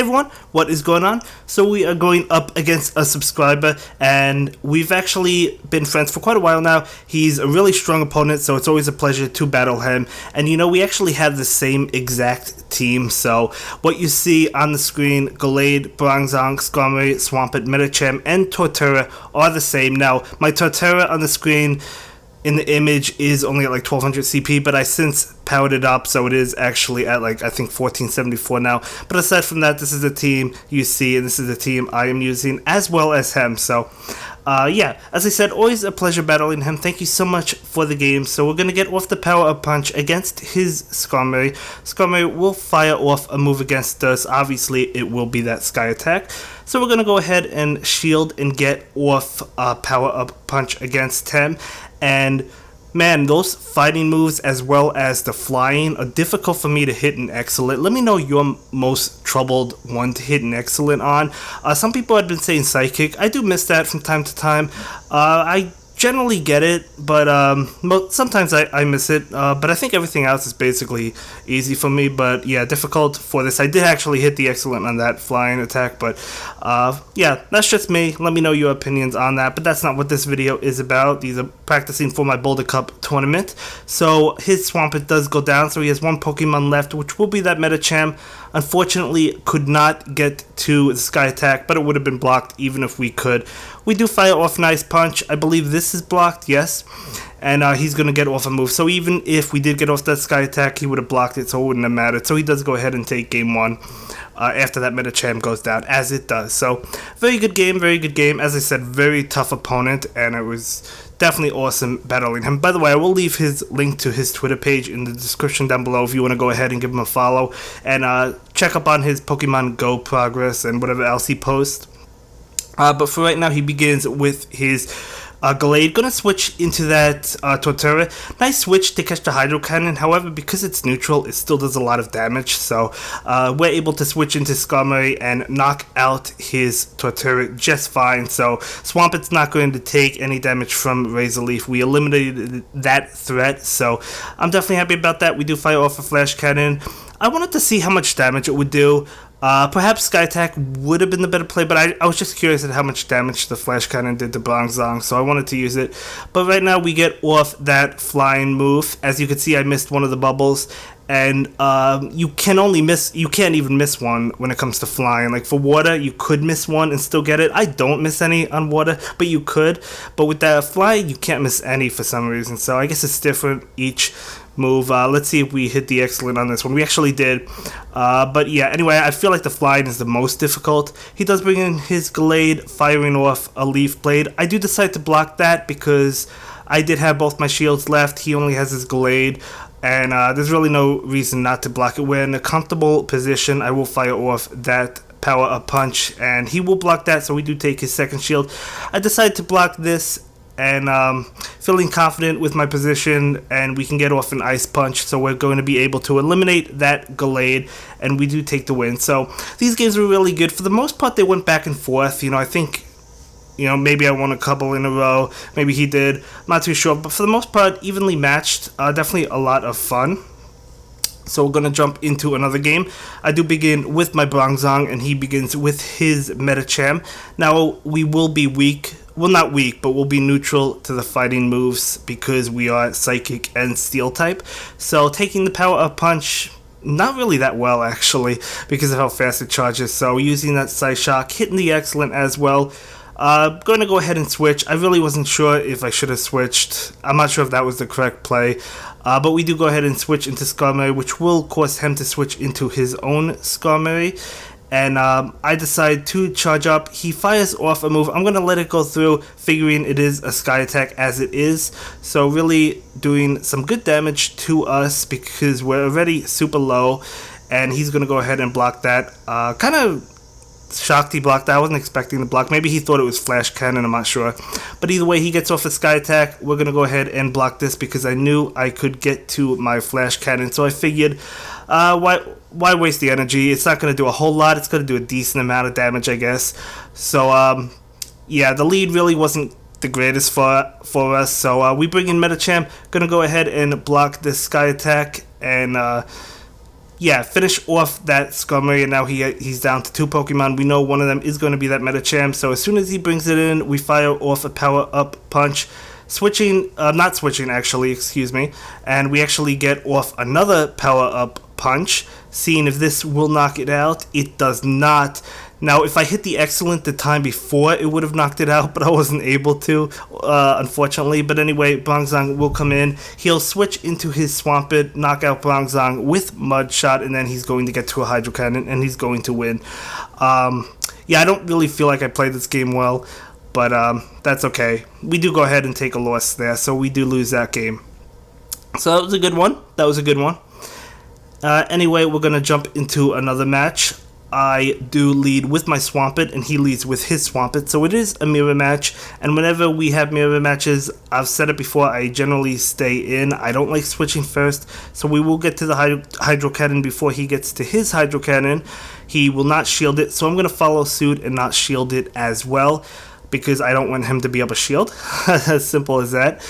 everyone, what is going on? So we are going up against a subscriber, and we've actually been friends for quite a while now. He's a really strong opponent, so it's always a pleasure to battle him. And you know, we actually have the same exact team, so what you see on the screen, Gallade, Bronzong, Skarmory, Swampert, Medicham, and Torterra are the same. Now, my Torterra on the screen in the image is only at like 1200 CP, but I since powered it up, so it is actually at like I think 1474 now. But aside from that, this is the team you see, and this is the team I am using as well as him. So yeah, as I said, always a pleasure battling him. Thank you so much for the game. So we're gonna get off the power up punch against his Skarmory. Skarmory will fire off a move against us. Obviously it will be that sky attack, so we're gonna go ahead and shield and get off power up punch against him. And man, those fighting moves as well as the flying are difficult for me to hit an excellent. Let me know your most troubled one to hit an excellent on. Some people have been saying psychic. I do miss that from time to time. I generally get it, but sometimes I miss it. But I think everything else is basically easy for me. But yeah, difficult for this. I did actually hit the excellent on that flying attack, but yeah, that's just me. Let me know your opinions on that. But that's not what this video is about. These are practicing for my Boulder Cup tournament. So his Swampert does go down, so he has one Pokemon left, which will be that Medicham. Unfortunately, could not get to the sky attack, but it would have been blocked even if we could. We do fire off nice punch. I believe this is blocked, yes. And he's going to get off a move. So even if we did get off that sky attack, he would have blocked it, so it wouldn't have mattered. So he does go ahead and take game one after that Medicham goes down, as it does. So very good game, very good game. As I said, very tough opponent, and it was definitely awesome battling him. By the way, I will leave his link to his Twitter page in the description down below if you want to go ahead and give him a follow. And check up on his Pokemon Go progress and whatever else he posts. But for right now, he begins with his Gallade. Gonna switch into that Torterra. Nice switch to catch the Hydro Cannon. However, because it's neutral, it still does a lot of damage. So we're able to switch into Skarmory and knock out his Torterra just fine. So Swampert's not going to take any damage from Razor Leaf. We eliminated that threat, so I'm definitely happy about that. We do fire off a Flash Cannon. I wanted to see how much damage it would do. Perhaps Sky Attack would have been the better play, but I was just curious at how much damage the Flash Cannon did to Bronzong, so I wanted to use it. But right now we get off that flying move. As you can see, I missed one of the bubbles, and you can't even miss one when it comes to flying. Like for water, you could miss one and still get it. I don't miss any on water, but you could. But with that flying, you can't miss any for some reason, so I guess it's different each move. Let's see if we hit the excellent on this one. We actually did. But yeah, anyway, I feel like the flying is the most difficult. He does bring in his Gallade, firing off a Leaf Blade. I do decide to block that because I did have both my shields left. He only has his Gallade, and there's really no reason not to block it. We're in a comfortable position. I will fire off that power up punch, and he will block that, so we do take his second shield. I decided to block this, and feeling confident with my position, and we can get off an Ice Punch, so we're going to be able to eliminate that Gallade, and we do take the win. So these games were really good. For the most part, they went back and forth. You know, I think, you know, maybe I won a couple in a row, maybe he did, I'm not too sure, but for the most part, evenly matched. Definitely a lot of fun. So we're going to jump into another game. I do begin with my Bronzong, and he begins with his Medicham. Now, we will be weak. Well, not weak, but we'll be neutral to the fighting moves because we are Psychic and Steel type. So taking the power up punch, not really that well actually, because of how fast it charges. So using that Psyshock, hitting the excellent as well. Going to go ahead and switch. I really wasn't sure if I should have switched. I'm not sure if that was the correct play. But we do go ahead and switch into Skarmory, which will cause him to switch into his own Skarmory. And I decide to charge up. He fires off a move. I'm going to let it go through, figuring it is a sky attack as it is. So really doing some good damage to us because we're already super low. And he's going to go ahead and block that. Kind of shocked he blocked that. I wasn't expecting the block. Maybe he thought it was Flash Cannon, I'm not sure. But either way, he gets off a sky attack. We're going to go ahead and block this because I knew I could get to my Flash Cannon. So I figured, why waste the energy? It's not going to do a whole lot. It's going to do a decent amount of damage, I guess. So, yeah, the lead really wasn't the greatest for us. So we bring in Medicham. Going to go ahead and block this sky attack. And yeah, finish off that Skarmory, and now he's down to 2 Pokemon. We know one of them is going to be that Medicham, so as soon as he brings it in, we fire off a power-up punch, not switching actually, excuse me, and we actually get off another power-up punch, seeing if this will knock it out. It does not. Now, if I hit the Excellent the time before, it would have knocked it out, but I wasn't able to, unfortunately. But anyway, Bronzong will come in. He'll switch into his Swampert, knock out Bronzong with Mud Shot, and then he's going to get to a Hydro Cannon, and he's going to win. Yeah, I don't really feel like I played this game well, but that's okay. We do go ahead and take a loss there, so we do lose that game. So that was a good one. Anyway, we're going to jump into another match. I do lead with my Swampert, and he leads with his Swampert, so it is a mirror match, and whenever we have mirror matches, I've said it before, I generally stay in. I don't like switching first, so we will get to the Hydro Cannon before he gets to his Hydro Cannon. He will not shield it, so I'm going to follow suit and not shield it as well, because I don't want him to be able to shield, as simple as that.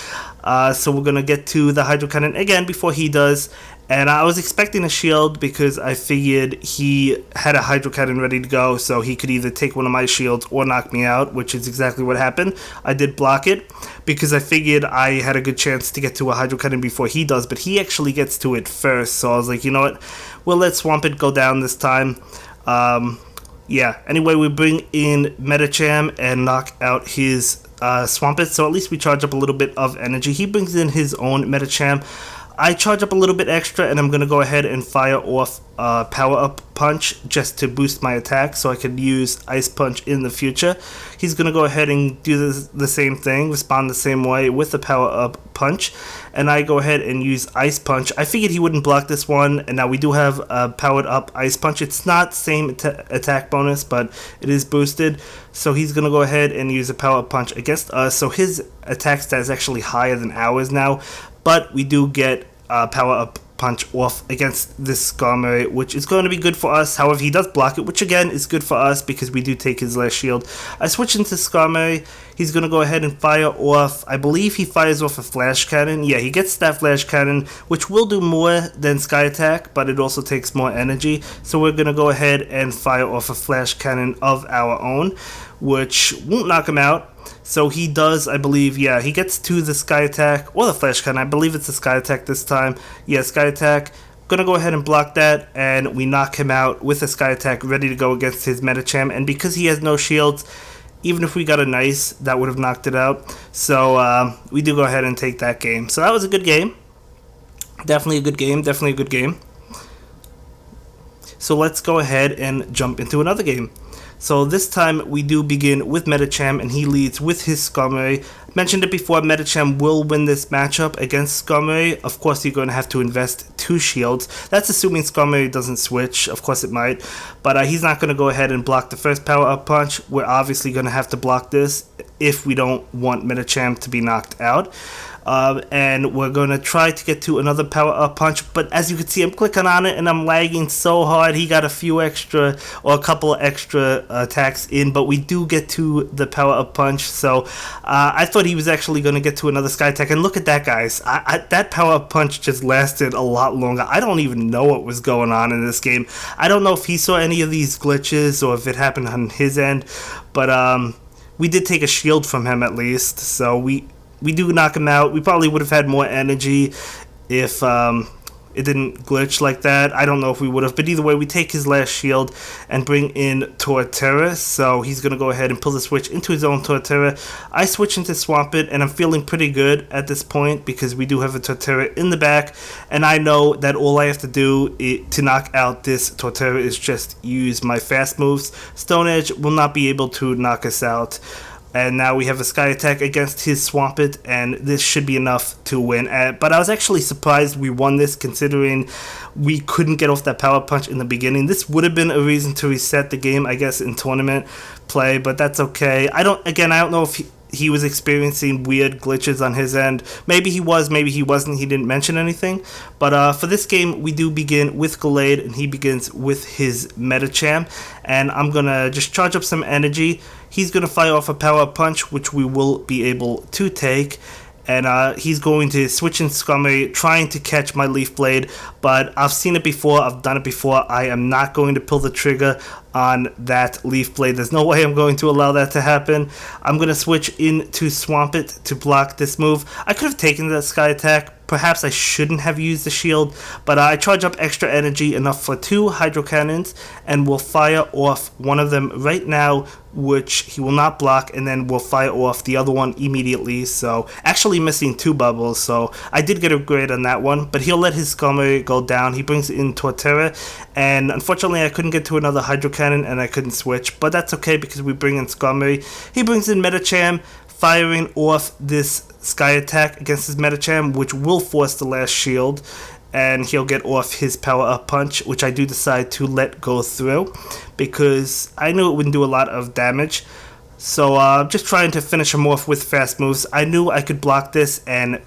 So we're going to get to the Hydro Cannon again before he does. And I was expecting a shield because I figured he had a Hydro Cannon ready to go, so he could either take one of my shields or knock me out, which is exactly what happened. I did block it because I figured I had a good chance to get to a Hydro Cannon before he does, but he actually gets to it first. So I was like, you know what, we'll let Swampert go down this time. Yeah, anyway, we bring in Medicham and knock out his Swampert, so at least we charge up a little bit of energy. He brings in his own Medicham. I charge up a little bit extra, and I'm going to go ahead and fire off Power-Up Punch just to boost my attack so I can use Ice Punch in the future. He's going to go ahead and do the same thing, respond the same way with the Power-Up Punch, and I go ahead and use Ice Punch. I figured he wouldn't block this one, and now we do have a Powered-Up Ice Punch. It's not same attack bonus, but it is boosted, so he's going to go ahead and use a Power-Up Punch against us, so his attack stat is actually higher than ours now. But we do get Power-Up Punch off against this Skarmory, which is going to be good for us. However, he does block it, which again is good for us because we do take his last shield. I switch into Skarmory. He's going to go ahead and fire off, I believe he fires off a Flash Cannon. Yeah, he gets that Flash Cannon, which will do more than Sky Attack, but it also takes more energy. So we're going to go ahead and fire off a Flash Cannon of our own, which won't knock him out. So he does, I believe, yeah, he gets to the Sky Attack, or the Flash Cannon. I believe it's the Sky Attack this time. Yeah, Sky Attack. Gonna go ahead and block that, and we knock him out with a Sky Attack ready to go against his Medicham. And because he has no shields, even if we got a nice, that would have knocked it out. So we do go ahead and take that game. So that was a good game. Definitely a good game. So let's go ahead and jump into another game. So this time we do begin with Medicham, and he leads with his Skarmory. Mentioned it before, Medicham will win this matchup against Skarmory. Of course, you're going to have to invest 2 shields. That's assuming Skarmory doesn't switch. Of course it might. But he's not going to go ahead and block the first Power-Up Punch. We're obviously going to have to block this if we don't want Medicham to be knocked out. And we're going to try to get to another Power-Up Punch, but as you can see, I'm clicking on it and I'm lagging so hard. He got a couple of extra attacks in, but we do get to the Power-Up Punch, so I thought he was actually going to get to another Sky Attack, and look at that, guys. That Power-Up Punch just lasted a lot longer. I don't even know what was going on in this game. I don't know if he saw any of these glitches or if it happened on his end, but we did take a shield from him at least, so we do knock him out. We probably would have had more energy if it didn't glitch like that. I don't know if we would have, but either way, we take his last shield and bring in Torterra. So he's going to go ahead and pull the switch into his own Torterra. I switch into Swampert, and I'm feeling pretty good at this point because we do have a Torterra in the back, and I know that all I have to do to knock out this Torterra is just use my fast moves. Stone Edge will not be able to knock us out. And now we have a Sky Attack against his Swampert, and this should be enough to win. But I was actually surprised we won this, considering we couldn't get off that Power Punch in the beginning. This would have been a reason to reset the game, I guess, in tournament play, but that's okay. I don't know if he was experiencing weird glitches on his end. Maybe he was, maybe he wasn't. He didn't mention anything. But for this game, we do begin with Gallade, and he begins with his Medicham. And I'm going to just charge up some energy. He's going to fire off a Power Punch, which we will be able to take. and he's going to switch in Scummery, trying to catch my Leaf Blade, but I've seen it before, I've done it before. I am not going to pull the trigger on that Leaf Blade. There's no way I'm going to allow that to happen. I'm going to switch into Swampert to block this move. I could have taken that Sky Attack. Perhaps I shouldn't have used the shield, but I charge up extra energy enough for 2 Hydro Cannons, and will fire off one of them right now, which he will not block, and then we'll fire off the other one immediately. So actually missing 2 bubbles, so I did get a grade on that one, but he'll let his Scummery go down. He brings in Torterra, and unfortunately I couldn't get to another Hydro Cannon and I couldn't switch, but that's okay because we bring in Scummery. He brings in Medicham, firing off this Sky Attack against his Medicham, which will force the last shield, and he'll get off his Power Up Punch, which I do decide to let go through because I knew it wouldn't do a lot of damage. So just trying to finish him off with fast moves. I knew I could block this and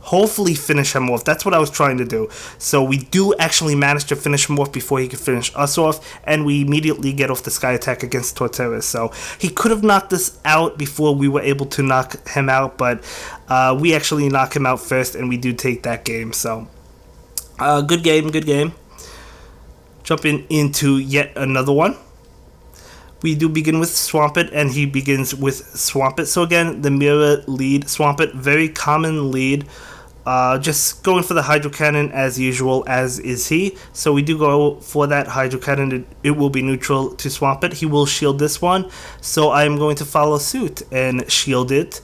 hopefully finish him off. That's what I was trying to do. So we do actually manage to finish him off before he could finish us off, and we immediately get off the Sky Attack against Torterra. So he could have knocked us out before we were able to knock him out, but we actually knock him out first, and we do take that game. So good game, good game. Jumping into yet another one. We do begin with Swampert, and he begins with Swampert. So again, the mirror lead. Swampert, very common lead. Just going for the Hydro Cannon as usual, as is he. So we do go for that Hydro Cannon. It will be neutral to Swampert. He will shield this one. So I am going to follow suit and shield it.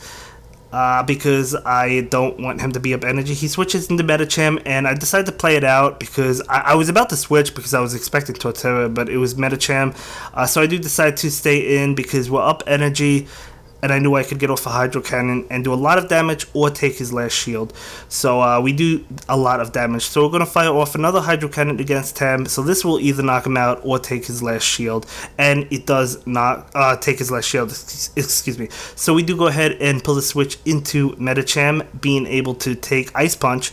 Because I don't want him to be up energy. He switches into Medicham, and I decided to play it out because I was about to switch because I was expecting Torterra, but it was Medicham. So I do decide to stay in because we're up energy, and I knew I could get off a Hydro Cannon and do a lot of damage or take his last shield. So we do a lot of damage. So we're going to fire off another Hydro Cannon against him. So this will either knock him out or take his last shield. And it does not take his last shield. Excuse me. So we do go ahead and pull the switch into Medicham, being able to take Ice Punch.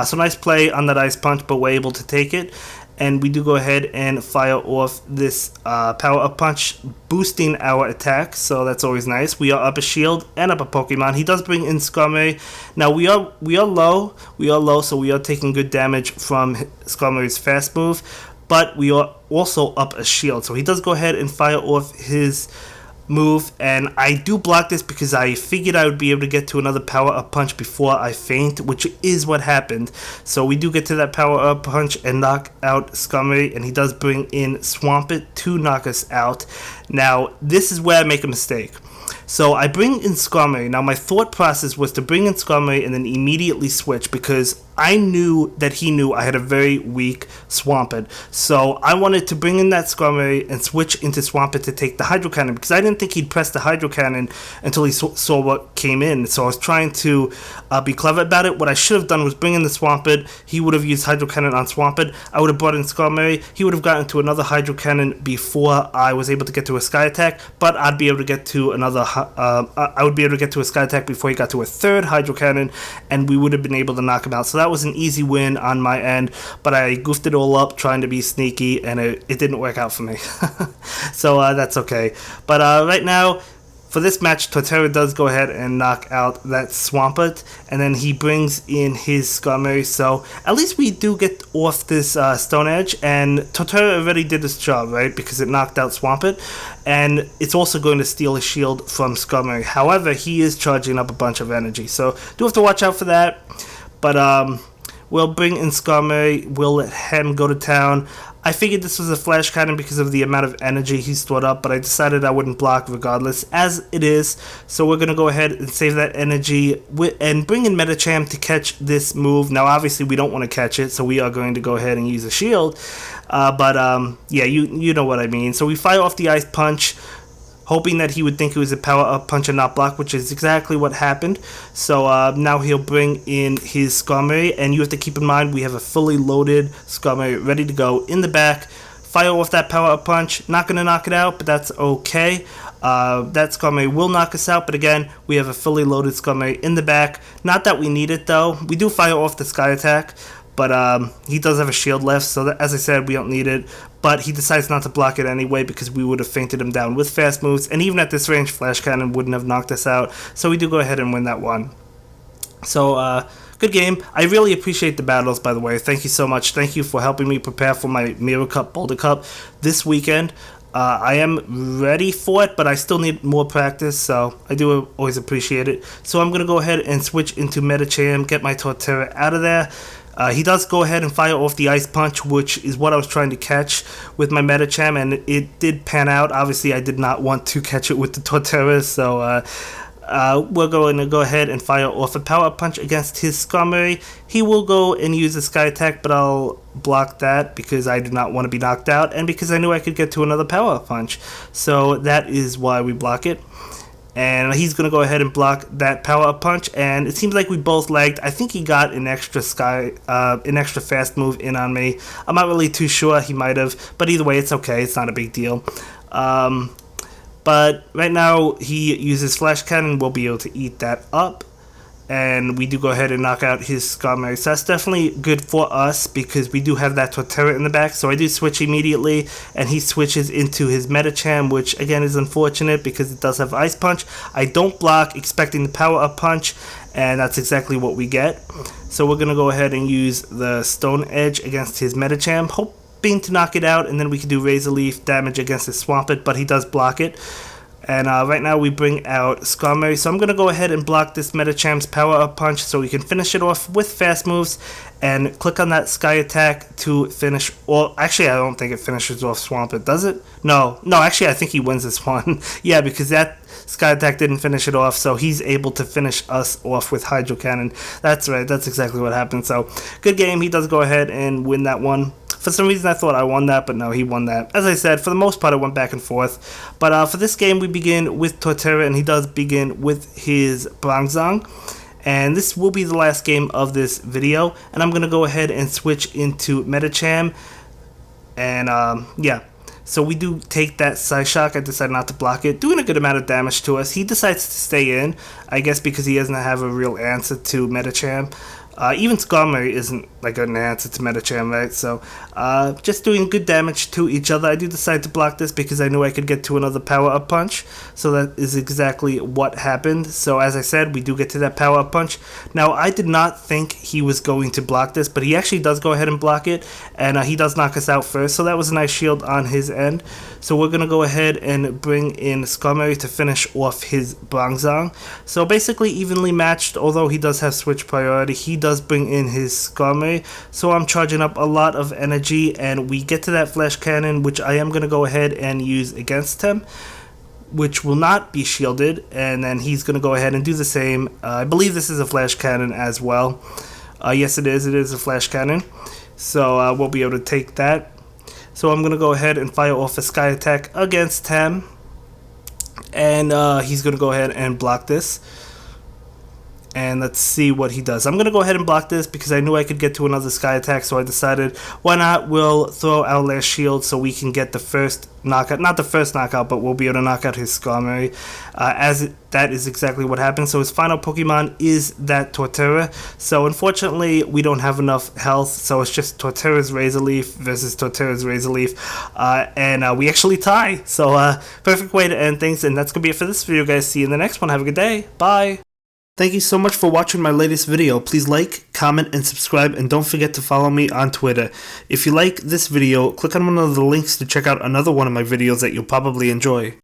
So nice play on that Ice Punch, but we're able to take it. And we do go ahead and fire off this Power Up Punch, boosting our attack, so that's always nice. We are up a shield and up a Pokemon. He does bring in Scummery. Now we are low, so we are taking good damage from Scummery's fast move, but we are also up a shield. So he does go ahead and fire off his move, and I do block this because I figured I would be able to get to another Power Up Punch before I faint, which is what happened. So we do get to that Power Up Punch and knock out Scummery, and he does bring in Swampert to knock us out. Now this is where I make a mistake. So I bring in Scummery. Now my thought process was to bring in Scummery and then immediately switch because I knew that he knew I had a very weak Swampert. So I wanted to bring in that Scummery and switch into Swampert to take the Hydro Cannon because I didn't think he'd press the Hydro Cannon until he saw what came in. So I was trying to be clever about it. What I should have done was bring in the Swampert. He would have used Hydro Cannon on Swampert. I would have brought in Scummery. He would have gotten to another Hydro Cannon before I was able to get to a Sky Attack, but I'd be able to get to another I would be able to get to a Sky Attack before he got to a third Hydro Cannon, and we would have been able to knock him out. So that was an easy win on my end, but I goofed it all up trying to be sneaky, and it didn't work out for me. So that's okay. But right now, for this match, Torterra does go ahead and knock out that Swampert, and then he brings in his Scummery, so at least we do get off this Stone Edge, and Torterra already did this job, right, because it knocked out Swampert, and it's also going to steal a shield from Scummery. However, he is charging up a bunch of energy, so do have to watch out for that, but we'll bring in Scummery, we'll let him go to town. I figured this was a Flash Cannon because of the amount of energy he stored up, but I decided I wouldn't block regardless, as it is. So we're going to go ahead and save that energy and bring in Medicham to catch this move. Now, obviously, we don't want to catch it, so we are going to go ahead and use a shield. Yeah, you know what I mean. So we fire off the Ice Punch, hoping that he would think it was a Power Up Punch and not block, which is exactly what happened. So now he'll bring in his Scummery, and you have to keep in mind we have a fully loaded Scummery ready to go in the back. Fire off that Power Up Punch. Not going to knock it out, but that's okay. That Scummery will knock us out, but again, we have a fully loaded Scummery in the back. Not that we need it, though. We do fire off the Sky Attack, but he does have a shield left, so that, as I said, we don't need it. But he decides not to block it anyway because we would have fainted him down with fast moves, and even at this range, Flash Cannon wouldn't have knocked us out, so we do go ahead and win that one. So, good game. I really appreciate the battles, by the way. Thank you so much. Thank you for helping me prepare for my Mirror Cup, Boulder Cup this weekend. I am ready for it, but I still need more practice, so I do always appreciate it. So I'm going to go ahead and switch into Metacham, get my Torterra out of there. He does go ahead and fire off the Ice Punch, which is what I was trying to catch with my Metacham, and it did pan out. Obviously, I did not want to catch it with the Torterra, so we're going to go ahead and fire off a Power Punch against his Skarmory. He will go and use a Sky Attack, but I'll block that because I do not want to be knocked out, and because I knew I could get to another Power Punch. So that is why we block it. And he's going to go ahead and block that Power Punch, and it seems like we both lagged. I think he got an extra fast move in on me. I'm not really too sure. He might have, but either way, it's okay. It's not a big deal. But right now, he uses Flash Cannon. We'll be able to eat that up. And we do go ahead and knock out his Skarmory. So that's definitely good for us because we do have that Torterra in the back. So I do switch immediately, and he switches into his Metacham, which again is unfortunate because it does have Ice Punch. I don't block expecting the Power Up Punch, and that's exactly what we get. So we're going to go ahead and use the Stone Edge against his Metacham, hoping to knock it out, and then we can do Razor Leaf damage against his Swampert, but he does block it. And right now we bring out Skarmory, so I'm going to go ahead and block this Metacham's Power Up Punch so we can finish it off with fast moves and click on that Sky Attack to finish. Well, actually I don't think it finishes off Swampert, does it? No, actually I think he wins this one. Yeah, because that Sky Attack didn't finish it off, so he's able to finish us off with Hydro Cannon. That's right, that's exactly what happened. So good game, he does go ahead and win that one. For some reason I thought I won that, but no, he won that. As I said, for the most part I went back and forth. But for this game we begin with Torterra, and he does begin with his Bronzong. And this will be the last game of this video. And I'm going to go ahead and switch into Metacham. And yeah. So we do take that Psyshock. I decided not to block it, doing a good amount of damage to us. He decides to stay in, I guess because he doesn't have a real answer to Metacham. Even Skarmory isn't like an answer to Metacham, right? So just doing good damage to each other. I do decide to block this because I knew I could get to another Power Up Punch. So that is exactly what happened. So as I said, we do get to that Power Up Punch. Now I did not think he was going to block this, but he actually does go ahead and block it. And he does knock us out first. So that was a nice shield on his end. So we're going to go ahead and bring in Skarmory to finish off his Bronzong. So basically evenly matched, although he does have switch priority. He does bring in his Skarmory, so I'm charging up a lot of energy, and we get to that Flash Cannon, which I am going to go ahead and use against him, which will not be shielded, and then he's going to go ahead and do the same. I believe this is a Flash Cannon as well. Yes, it is a Flash Cannon, so we'll be able to take that. So I'm going to go ahead and fire off a Sky Attack against him, and he's going to go ahead and block this. And let's see what he does. I'm going to go ahead and block this because I knew I could get to another Sky Attack, so I decided, why not? We'll throw our last shield so we can get the first knockout. Not the first knockout, but we'll be able to knock out his Skarmory. That is exactly what happened. So his final Pokemon is that Torterra. So unfortunately, we don't have enough health, so it's just Torterra's Razor Leaf versus Torterra's Razor Leaf. And we actually tie. So perfect way to end things, and that's going to be it for this video, guys. See you in the next one. Have a good day. Bye. Thank you so much for watching my latest video. Please like, comment, and subscribe, and don't forget to follow me on Twitter. If you like this video, click on one of the links to check out another one of my videos that you'll probably enjoy.